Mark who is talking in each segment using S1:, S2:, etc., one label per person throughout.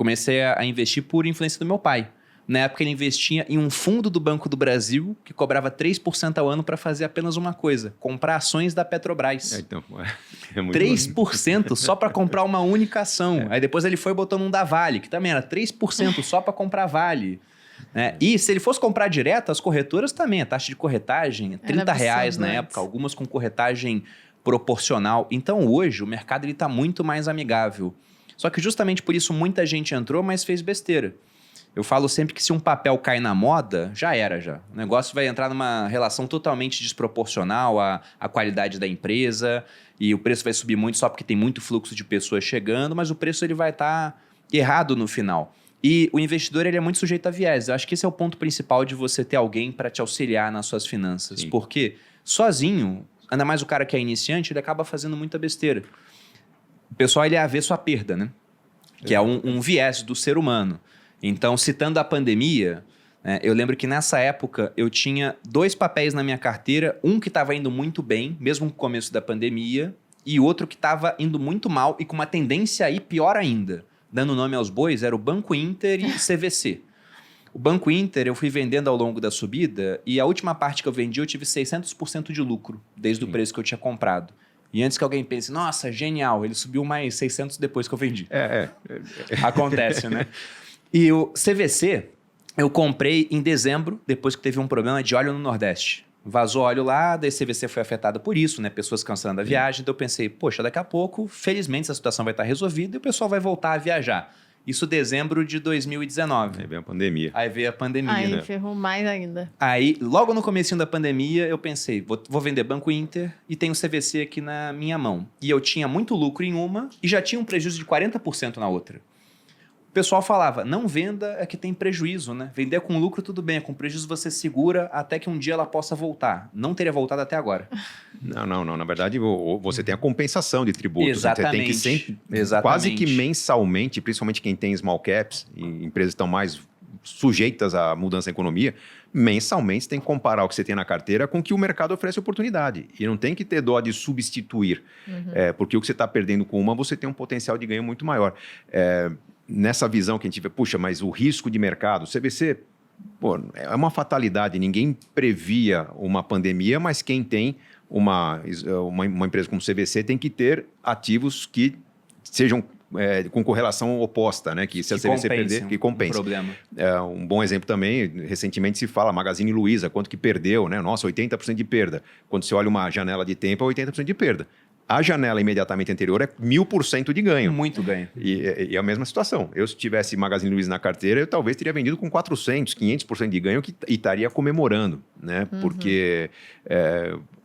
S1: comecei a investir por influência do meu pai. Na época, ele investia em um fundo do Banco do Brasil que cobrava 3% ao ano para fazer apenas uma coisa: comprar ações da Petrobras.
S2: Então, é muito
S1: 3% só para comprar uma única ação. Aí depois ele foi botando um da Vale, que também era 3% só para comprar Vale. Né? E se ele fosse comprar direto, as corretoras também, a taxa de corretagem, R$30 na época, algumas com corretagem proporcional. Então hoje o mercado está muito mais amigável. Só que justamente por isso muita gente entrou, mas fez besteira. Eu falo sempre que se um papel cai na moda, já era já. O negócio vai entrar numa relação totalmente desproporcional à qualidade da empresa e o preço vai subir muito só porque tem muito fluxo de pessoas chegando, mas o preço ele vai estar errado no final. E o investidor ele é muito sujeito a viés. Eu acho que esse é o ponto principal de você ter alguém para te auxiliar nas suas finanças. Sim. Porque sozinho, ainda mais o cara que é iniciante, ele acaba fazendo muita besteira. O pessoal ele é avesso à perda, né? Que é um viés do ser humano. Então, citando a pandemia, eu lembro que nessa época eu tinha 2 papéis na minha carteira, um que estava indo muito bem, mesmo no começo da pandemia, e outro que estava indo muito mal e com uma tendência a ir pior ainda. Dando nome aos bois, era o Banco Inter e CVC. O Banco Inter eu fui vendendo ao longo da subida e a última parte que eu vendi eu tive 600% de lucro, desde o preço que eu tinha comprado. E antes que alguém pense, nossa, genial, ele subiu mais 600 depois que eu vendi. Acontece, né? E o CVC, eu comprei em dezembro, depois que teve um problema de óleo no Nordeste. Vazou óleo lá, daí CVC foi afetada por isso, né? Pessoas cancelando a viagem. Então eu pensei, poxa, daqui a pouco, felizmente, essa situação vai estar resolvida e o pessoal vai voltar a viajar. Isso dezembro de 2019.
S2: Aí veio a pandemia.
S3: Aí ferrou mais ainda.
S1: Aí, logo no comecinho da pandemia, eu pensei, vou vender Banco Inter e tenho o CVC aqui na minha mão. E eu tinha muito lucro em uma e já tinha um prejuízo de 40% na outra. O pessoal falava, não venda é que tem prejuízo, né? Vender com lucro tudo bem, com prejuízo você segura até que um dia ela possa voltar. Não teria voltado até agora.
S2: Não. Na verdade, você tem a compensação de tributos.
S1: Exatamente.
S2: Né? Você tem que sempre, quase que mensalmente, principalmente quem tem small caps, e empresas que estão mais sujeitas à mudança da economia, mensalmente você tem que comparar o que você tem na carteira com o que o mercado oferece oportunidade. E não tem que ter dó de substituir. Porque o que você está perdendo com uma, você tem um potencial de ganho muito maior. Nessa visão que a gente vê, puxa, mas o risco de mercado, o CVC, é uma fatalidade, ninguém previa uma pandemia, mas quem tem uma empresa como o CVC tem que ter ativos que sejam com correlação oposta, né? Que se a CVC perder, que compense.
S1: Problema.
S2: Um bom exemplo também, recentemente se fala, Magazine Luiza, quanto que perdeu, né? Nossa, 80% de perda. Quando você olha uma janela de tempo, é 80% de perda. A janela imediatamente anterior é 1000% de ganho.
S1: Muito ganho.
S2: E a mesma situação. Eu, se tivesse Magazine Luiza na carteira, eu talvez teria vendido com 400%, 500% de ganho e estaria comemorando, né? Porque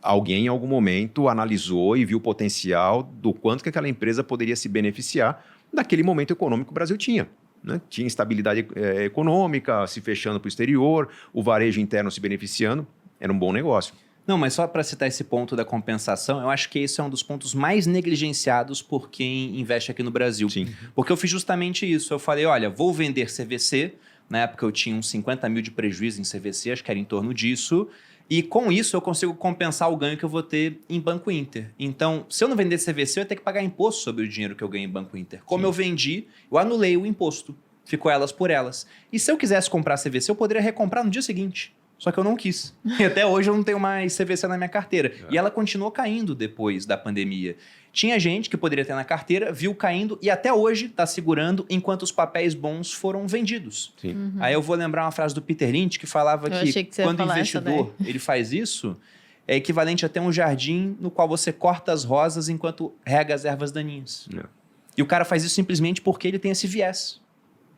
S2: alguém, em algum momento, analisou e viu o potencial do quanto que aquela empresa poderia se beneficiar daquele momento econômico que o Brasil tinha. Né? Tinha instabilidade econômica, se fechando para o exterior, o varejo interno se beneficiando. Era um bom negócio.
S1: Não, mas só para citar esse ponto da compensação, eu acho que esse é um dos pontos mais negligenciados por quem investe aqui no Brasil.
S2: Sim.
S1: Porque eu fiz justamente isso. Eu falei, olha, vou vender CVC. Na época eu tinha uns 50 mil de prejuízo em CVC, acho que era em torno disso. E com isso eu consigo compensar o ganho que eu vou ter em Banco Inter. Então, se eu não vender CVC, eu ia ter que pagar imposto sobre o dinheiro que eu ganho em Banco Inter. Como eu vendi, eu anulei o imposto. Ficou elas por elas. E se eu quisesse comprar CVC, eu poderia recomprar no dia seguinte. Só que eu não quis. E até hoje eu não tenho mais CVC na minha carteira. E ela continuou caindo depois da pandemia. Tinha gente que poderia ter na carteira, viu caindo e até hoje está segurando enquanto os papéis bons foram vendidos. Aí eu vou lembrar uma frase do Peter Lynch que falava que quando o investidor ele faz isso, é equivalente a ter um jardim no qual você corta as rosas enquanto rega as ervas daninhas. E o cara faz isso simplesmente porque ele tem esse viés.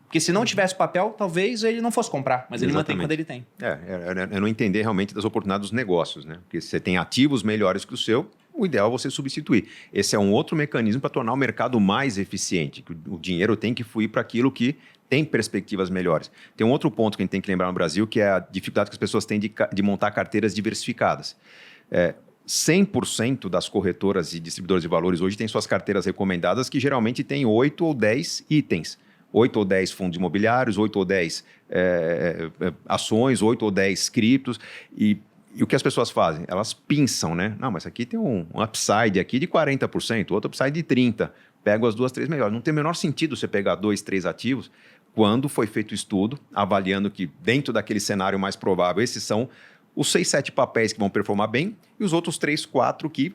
S1: Porque se não tivesse papel, talvez ele não fosse comprar, mas ele mantém quando ele tem.
S2: É não entender realmente das oportunidades dos negócios, né? Porque se você tem ativos melhores que o seu, o ideal é você substituir. Esse é um outro mecanismo para tornar o mercado mais eficiente, que o dinheiro tem que fluir para aquilo que tem perspectivas melhores. Tem um outro ponto que a gente tem que lembrar no Brasil, que é a dificuldade que as pessoas têm de montar carteiras diversificadas. 100% das corretoras e distribuidores de valores hoje têm suas carteiras recomendadas que geralmente têm 8 ou 10 itens. 8 ou 10 fundos imobiliários, 8 ou 10 ações, 8 ou 10 criptos. E o que as pessoas fazem? Elas pinçam, né? Não, mas aqui tem um upside aqui de 40%, outro upside de 30%. pego as 2, 3 melhores. Não tem o menor sentido você pegar 2, 3 ativos quando foi feito o estudo, avaliando que dentro daquele cenário mais provável, esses são os 6, 7 papéis que vão performar bem e os outros 3, 4 que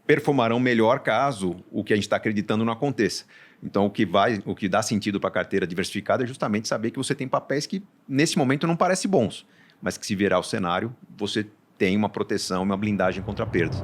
S2: performarão melhor caso o que a gente está acreditando não aconteça. Então, o que dá sentido para a carteira diversificada é justamente saber que você tem papéis que, nesse momento, não parecem bons, mas que se virar o cenário, você tem uma proteção, uma blindagem contra perdas.